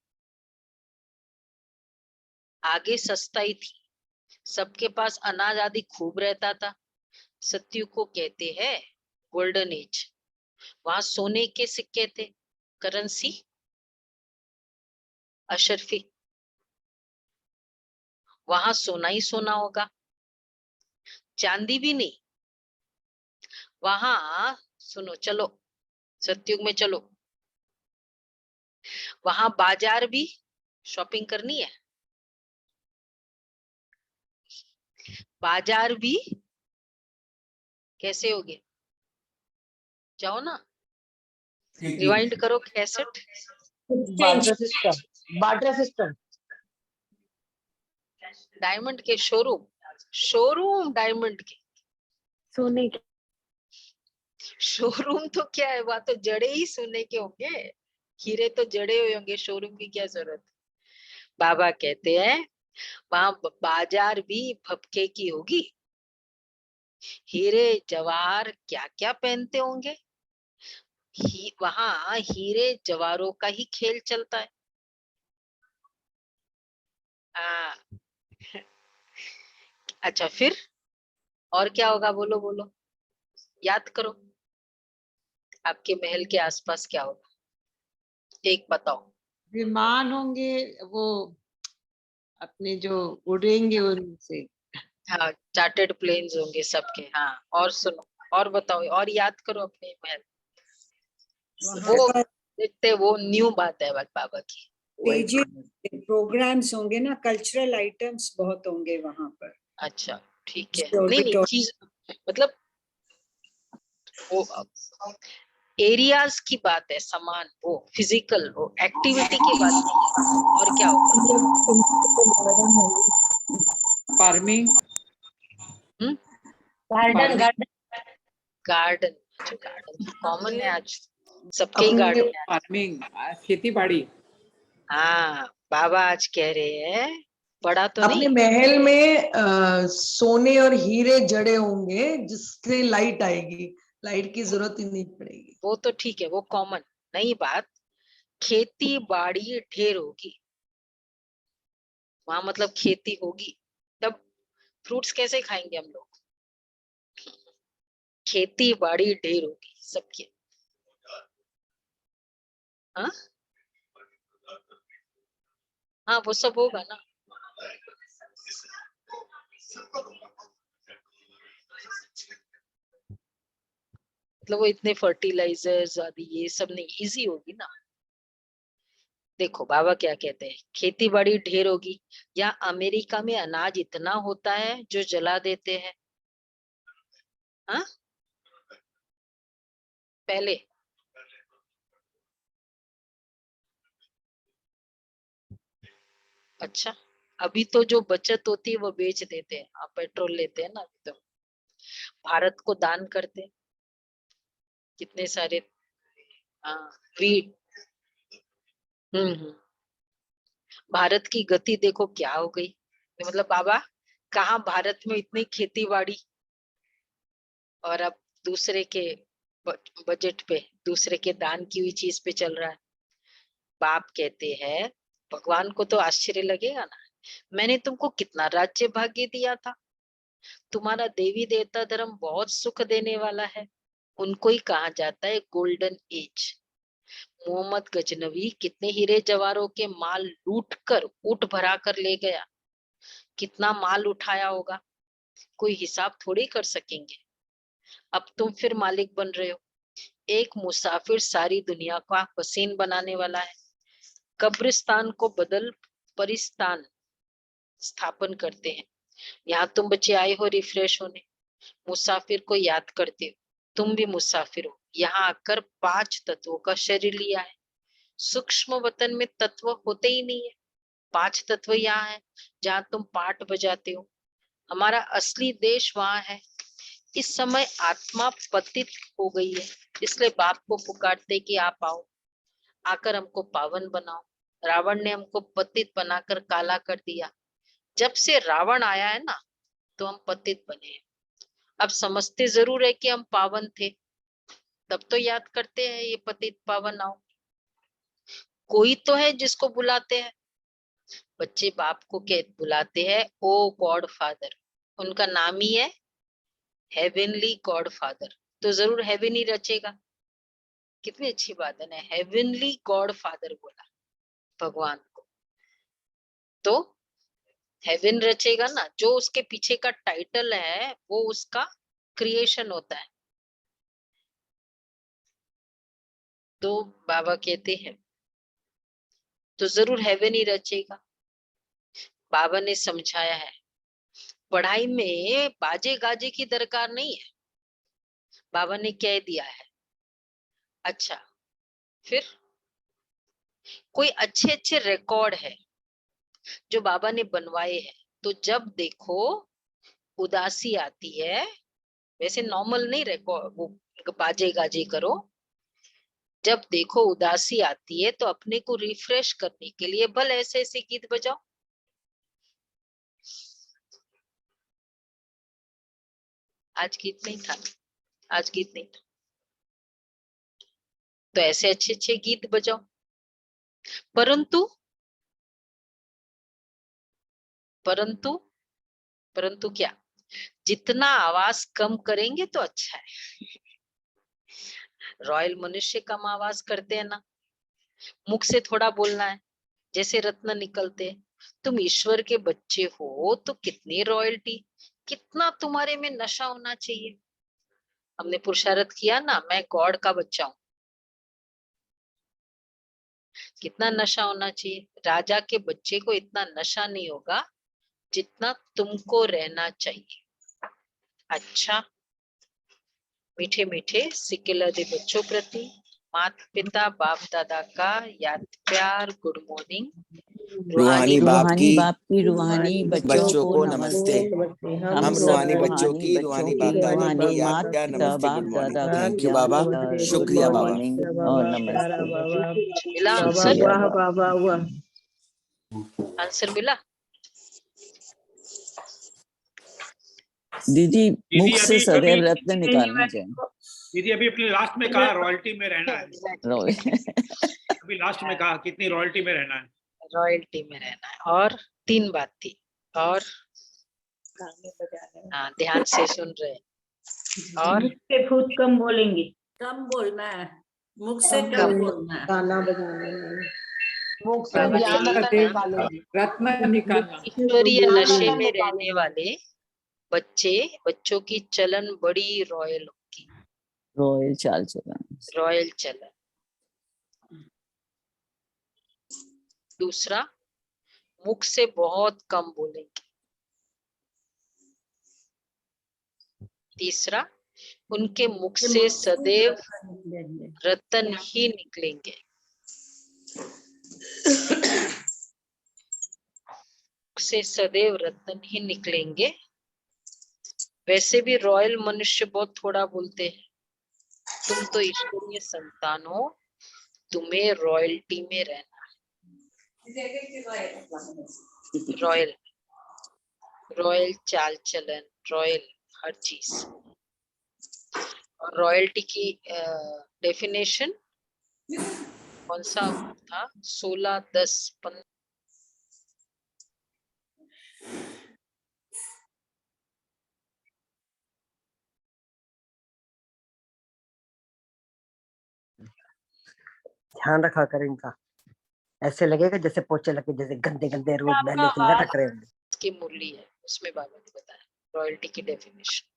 आगे सस्ता ही थी, सबके पास अनाज आदि खूब रहता था। सत्युग को कहते हैं गोल्डन एज। वहां सोने के सिक्के थे, करेंसी अशरफी। वहां सोना ही सोना होगा, चांदी भी नहीं। वहां सुनो, चलो सत्युग में चलो, वहां बाजार भी शॉपिंग करनी है, बाजार भी कैसे होगे, जाओ ना, रिवाइंड करो cassette. Barter system, barter system. Diamond के शोरूम, शोरूम डायमंड के सोने के। शोरूम तो क्या है, वहां तो जड़े ही सोने के होंगे, हीरे तो जड़े हुए होंगे, शोरूम की क्या जरूरत। बाबा कहते हैं वहां बाजार भी भपके की होगी, हीरे जवाहर क्या क्या पहनते होंगे, वहां हीरे जवाहरों का ही खेल चलता है। हाँ अच्छा, फिर और क्या होगा, बोलो बोलो, याद करो, आपके महल के आसपास क्या होगा, एक बताओ। विमान होंगे, वो अपने जो उड़ेंगे उनसे। हाँ, चार्टर्ड प्लेन्स होंगे सबके। हाँ, और सुनो, और बताओ, और याद करो अपने महल। वहां वो पर देखते, वो न्यू बात है बाबा की। स्टेजेस प्रोग्राम्स होंगे ना, कल्चरल आइटम्स बहुत होंगे वहां पर। अच्छा ठीक है, नहीं नहीं, चीज मतलब वो एरियाज की बात है, सामान, वो फिजिकल, वो एक्टिविटी की बात नहीं। और क्या होगा, farming, garden, garden. Garden. Garden common है आज, सबके ही अपने गार्डन है। फार्मिंग, खेती बाड़ी। हाँ, बाबा आज कह रहे हैं बड़ा तो अपने नहीं, महल में सोने और हीरे जड़े होंगे जिससे लाइट आएगी, लाइट की जरूरत ही नहीं पड़ेगी। वो तो ठीक है, वो कॉमन। नई बात, खेती बाड़ी ढेर होगी वहां, मतलब खेती होगी, तब फ्रूट्स कैसे खाएंगे हम लोग, खेती बाड़ी ढेर होगी सबके। हाँ हाँ, वो सब होगा ना। मतलब वो इतने फर्टिलाइजर्स आदि ये सब नहीं, इजी होगी ना। देखो बाबा क्या कहते हैं, खेती बाड़ी ढेर होगी, या अमेरिका में अनाज इतना होता है जो जला देते हैं। हाँ, पहले अच्छा, अभी तो जो बचत होती है वो बेच देते हैं, आप पेट्रोल लेते हैं ना, अभी तो भारत को दान करते हैं कितने सारे। हाँ, वीट। हम्म, भारत की गति देखो क्या हो गई, मतलब बाबा कहाँ भारत में इतनी खेती बाड़ी, और अब दूसरे के बजट पे, दूसरे के दान की हुई चीज पे चल रहा है। बाप कहते हैं भगवान को तो आश्चर्य लगेगा ना, मैंने तुमको कितना राज्य भाग्य दिया था, तुम्हारा देवी देवता धर्म बहुत सुख देने वाला है, उनको ही कहा जाता है गोल्डन एज। मोहम्मद गजनवी कितने हीरे जवारों के माल लूट कर ऊँट भरा कर ले गया, कितना माल उठाया होगा, कोई हिसाब थोड़ी कर सकेंगे। अब तुम फिर मालिक बन रहे हो, एक मुसाफिर सारी दुनिया का हसीन बनाने वाला है, कब्रिस्तान को बदल परिस्तान स्थापन करते हैं। यहाँ तुम बच्चे आए हो रिफ्रेश होने, मुसाफिर को याद करते हो, तुम भी मुसाफिर हो, यहाँ आकर 5 तत्वों का शरीर लिया है। सूक्ष्म वतन में तत्व होते ही नहीं है, 5 तत्व यहाँ है जहाँ तुम पाठ बजाते हो, हमारा असली देश वहां है। इस समय आत्मा पतित हो गई है, इसलिए बाप को पुकारते कि आप आओ, आकर हमको पावन बनाओ। रावण ने हमको पतित बनाकर काला कर दिया, जब से रावण आया है ना तो हम पतित बने हैं। अब समझते जरूर है कि हम पावन थे, तब तो याद करते हैं ये पतित पावन आओ। कोई तो है जिसको बुलाते हैं, बच्चे बाप को बुलाते हैं ओ गॉड फादर, उनका नाम ही है हेवनली गॉड फादर, तो जरूर हेवन ही रचेगा। कितनी अच्छी बात है ना, हेवनली गॉड फादर बोला भगवान को, तो हेवन रचेगा ना, जो उसके पीछे का टाइटल है वो उसका क्रिएशन होता है। तो बाबा कहते हैं तो जरूर हेवन ही रचेगा। बाबा ने समझाया है, पढ़ाई में बाजे गाजे की दरकार नहीं है, बाबा ने कह दिया है। अच्छा, फिर कोई अच्छे अच्छे रिकॉर्ड है जो बाबा ने बनवाए हैं, तो जब देखो उदासी आती है, वैसे नॉर्मल नहीं रिकॉर्ड वो बाजे गाजे करो, जब देखो उदासी आती है तो अपने को रिफ्रेश करने के लिए भले ऐसे ऐसे गीत बजाओ। आज गीत नहीं था, आज गीत नहीं था, तो ऐसे अच्छे अच्छे गीत बजाओ। परंतु परंतु परंतु क्या, जितना आवाज कम करेंगे तो अच्छा है। रॉयल मनुष्य कम आवाज करते हैं ना, मुख से थोड़ा बोलना है, जैसे रत्न निकलते हैं। तुम ईश्वर के बच्चे हो तो कितनी रॉयल्टी, कितना तुम्हारे में नशा होना चाहिए। हमने पुरुषार्थ किया ना, मैं गॉड का बच्चा हूँ, कितना नशा होना चाहिए। राजा के बच्चे को इतना नशा नहीं होगा जितना तुमको रहना चाहिए। अच्छा, मीठे मीठे सिक्के दे बच्चों प्रति माता पिता बाप दादा का याद प्यार गुड मॉर्निंग। रूहानी बाप रूहानी की बाप की रूहानी बच्चों को नमस्ते। हम सब रूहानी बच्चों रूहानी की बच्चों रूहानी की बाप दादा को रूहानी याद माता प्यार पिता नमस्ते बाप गुड दादा मॉर्निंग। को थैंक यू याद बाबा, गुड शुक्रिया बाबा। मॉर्निंग और नमस्ते। मिला आंसर, शुक्रिया बाबा। बाबा आंसर मिला। दीदी मुख दीदी से अभी सदैव अभी रत्न निकालना चाहिए। दीदी अभी अपने लास्ट में कहा रॉयल्टी में रहना है। अभी लास्ट में कहा कितनी रॉयल्टी में रहना है। रॉयल्टी में रहना है, और 3 बात थी। और हाँ, ध्यान से सुन रहे हैं। और से खुद कम बोलेंगे, कम बोलना है, मुख से कम बोलना है। गाना बजाना है। मुख से बाबा ने ज्ञान यही रतन कहा, निकालेंगे, रत्न निकालना। ईश्वरीय ज्ञान नशे रतन में रहने निकालेंगे। वाले बच्चों की चलन बड़ी रॉयल होगी, रॉयल चाल चलन। रॉयल चलन। दूसरा, मुख से बहुत कम बोलेंगे। तीसरा, उनके मुख से सदैव रतन ही निकलेंगे। से सदैव रतन ही निकलेंगे। वैसे भी रॉयल मनुष्य बहुत थोड़ा बोलते हैं, तुम तो ईश्वरीय संतान हो, तुम्हें रॉयल्टी में रहना है। रॉयल, रॉयल चाल चलन, रॉयल हर चीज। और रॉयल्टी की डेफिनेशन कौन सा था? 16-10-15। ध्यान रखा कर इनका, ऐसे लगेगा जैसे पोचे लगे, जैसे गंदे गंदे रोज मैले से लटक रहे होंगे। की मुरली है, उसमें बाबा ने बताया रॉयल्टी की डेफिनेशन।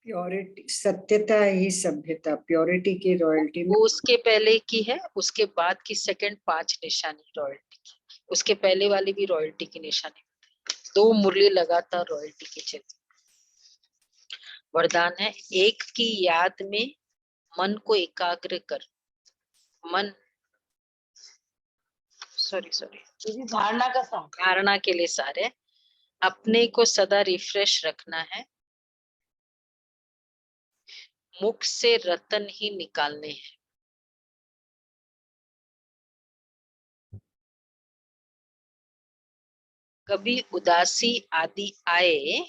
प्योरिटी, सत्यता ही सभ्यता, प्योरिटी की रॉयल्टी में। वो उसके पहले की है, उसके बाद की सेकंड 5 निशानी रॉयल्टी की, उसके पहले वाली भी रॉयल्टी की निशानी। 2 मुरली लगातार रॉयल्टी की चलती। वरदान है, एक की याद में मन को एकाग्र कर। मन सॉरी धारणा का साथ, धारणा के लिए सारे अपने को सदा रिफ्रेश रखना है। मुख से रतन ही निकालने हैं। कभी उदासी आदि आए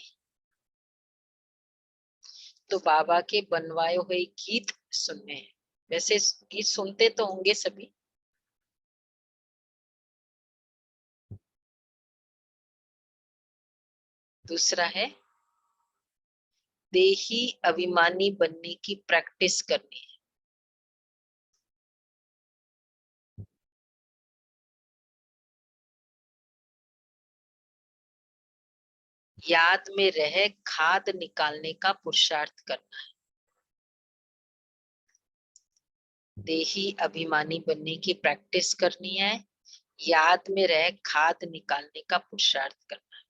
तो बाबा के बनवाए हुए गीत सुनने हैं। वैसे गीत सुनते तो होंगे सभी। दूसरा है, देही अभिमानी बनने की प्रैक्टिस करनी है। याद में रह खाद निकालने का पुरुषार्थ करना है। देही अभिमानी बनने की प्रैक्टिस करनी है, याद में रह खाद निकालने का पुरुषार्थ करना है।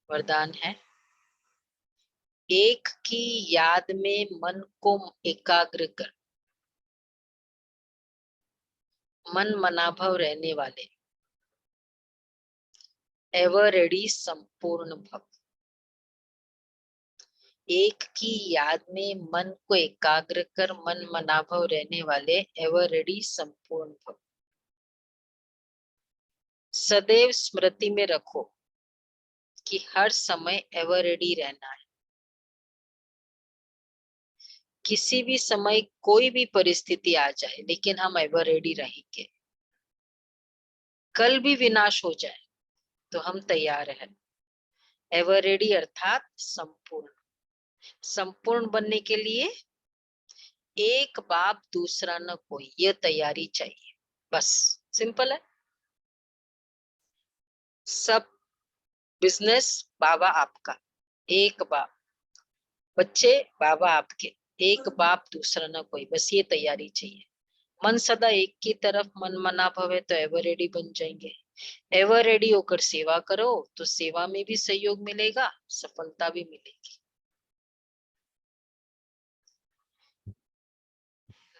वरदान है, एक की याद में मन को एकाग्र कर, मन मनाभव रहने वाले, एवर रेडी संपूर्ण भव। एक की याद में मन को एकाग्र कर, मन मनाभव रहने वाले, एवर रेडी संपूर्ण भव। सदैव स्मृति में रखो कि हर समय एवर रेडी रहना है। किसी भी समय कोई भी परिस्थिति आ जाए, लेकिन हम एवर रेडी रहेंगे। कल भी विनाश हो जाए तो हम तैयार हैं। एवर रेडी अर्थात संपूर्ण। संपूर्ण बनने के लिए एक बाप दूसरा न कोई, ये तैयारी चाहिए। बस सिंपल है। सब बिजनेस बाबा आपका, एक बाप, बच्चे बाबा आपके, एक बाप दूसरा न कोई, बस ये तैयारी चाहिए। मन सदा एक की तरफ मन मना भवे तो एवर रेडी बन जाएंगे। एवर रेडी होकर सेवा करो तो सेवा में भी सहयोग मिलेगा, सफलता भी मिलेगी।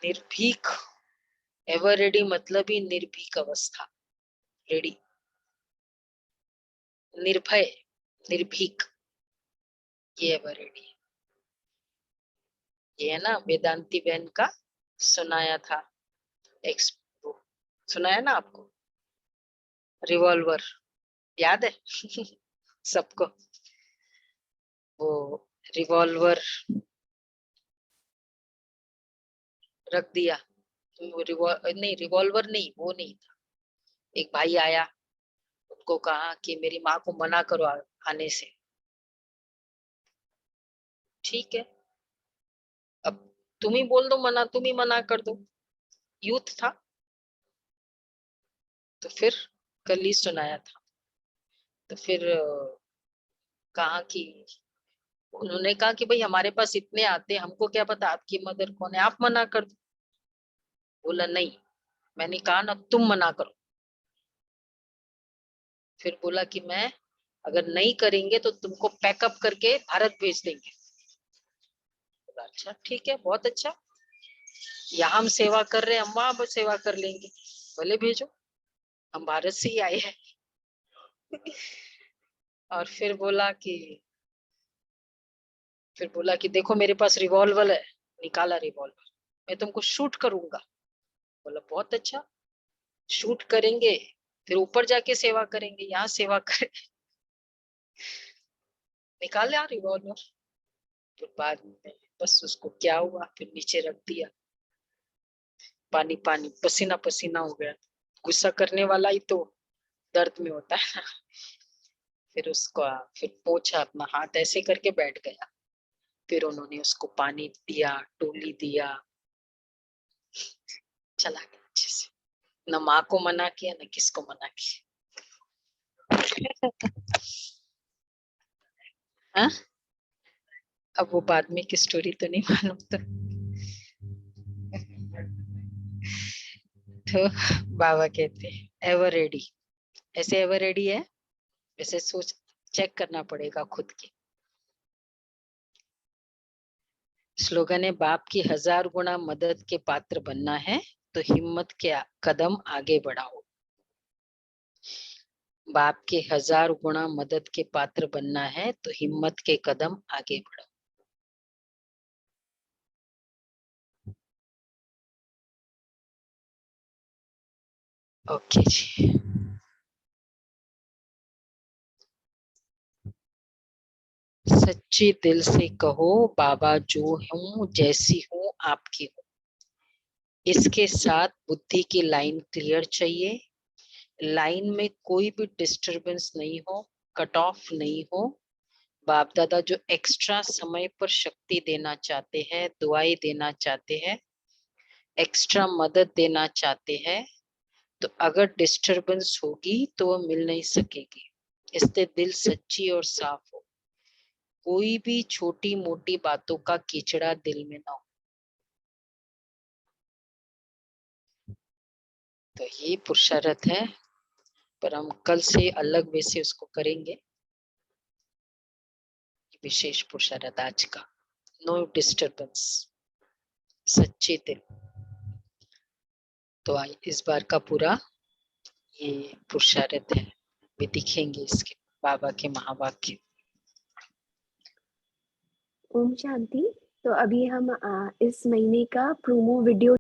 निर्भीक, एवर रेडी मतलब ही निर्भीक अवस्था, रेडी, निर्भय, निर्भीक, ये एवर रेडी। ये है ना, वेदांती बहन का सुनाया था, सुनाया ना आपको, रिवॉल्वर याद है सबको? वो रिवॉल्वर रख दिया, नहीं रिवॉल्वर नहीं, वो नहीं था। एक भाई आया, उनको कहा कि मेरी माँ को मना करो आने से। ठीक है, अब तुम ही बोल दो मना, तुम ही मना कर दो। यूथ था तो फिर कल ही सुनाया था। तो फिर कहा कि, उन्होंने कहा कि भाई हमारे पास इतने आते, हमको क्या पता आपकी मदर कौन है, आप मना कर दो। बोला नहीं, मैंने कहा ना तुम मना करो। फिर बोला कि मैं, अगर नहीं करेंगे तो तुमको पैकअप करके भारत भेज देंगे। बोला अच्छा ठीक है, बहुत अच्छा, यहाँ हम सेवा कर रहे हैं, हम वहां सेवा कर लेंगे, भले भेजो, हम भारत से ही आए हैं। और फिर बोला कि देखो मेरे पास रिवॉल्वर है, निकाला रिवॉल्वर, मैं तुमको शूट करूंगा। बोला बहुत अच्छा, शूट करेंगे फिर ऊपर जाके सेवा करेंगे, यहाँ सेवा करें। निकाला रिवॉल्वर, फिर बाद में बस उसको क्या हुआ, फिर नीचे रख दिया, पानी पानी, पसीना पसीना हो गया। गुस्सा करने वाला ही तो दर्द में होता है। फिर उसको फिर पोछा, अपना हाथ ऐसे करके बैठ गया। फिर उन्होंने उसको पानी दिया, टोली दिया, चला गया अच्छे से। न माँ को मना किया, न किसको मना किया। हाँ? अब वो बाद में की स्टोरी तो नहीं मालूम तो बाबा कहते हैं एवर रेडी। ऐसे एवर रेडी है, वैसे सोच चेक करना पड़ेगा खुद की। स्लोगन है, बाप की 1000 गुना मदद के पात्र बनना है तो हिम्मत के कदम आगे बढ़ाओ। बाप के 1000 गुना मदद के पात्र बनना है तो हिम्मत के कदम आगे बढ़ाओ। ओके जी, सच्चे दिल से कहो बाबा जो हूँ जैसी हूँ आपकी हूँ। इसके साथ बुद्धि की लाइन क्लियर चाहिए, लाइन में कोई भी डिस्टरबेंस नहीं हो, कट ऑफ नहीं हो। बाप दादा जो एक्स्ट्रा समय पर शक्ति देना चाहते हैं, दुआएं देना चाहते हैं, एक्स्ट्रा मदद देना चाहते हैं, तो अगर डिस्टरबेंस होगी तो वो मिल नहीं सकेगी। इसलिए दिल सच्ची और साफ हो। कोई भी छोटी मोटी बातों का कीचड़ा दिल में ना हो। तो ये पुरुषार्थ है, पर हम कल से अलग वे से उसको करेंगे। विशेष पुरुषार्थ आज का, नो डिस्टरबेंस, सच्चे दिल। तो इस बार का पूरा ये पुरुषार्थ है, वे दिखेंगे इसके बाबा के महावाक्य। ओम शांति। तो अभी हम इस महीने का प्रोमो वीडियो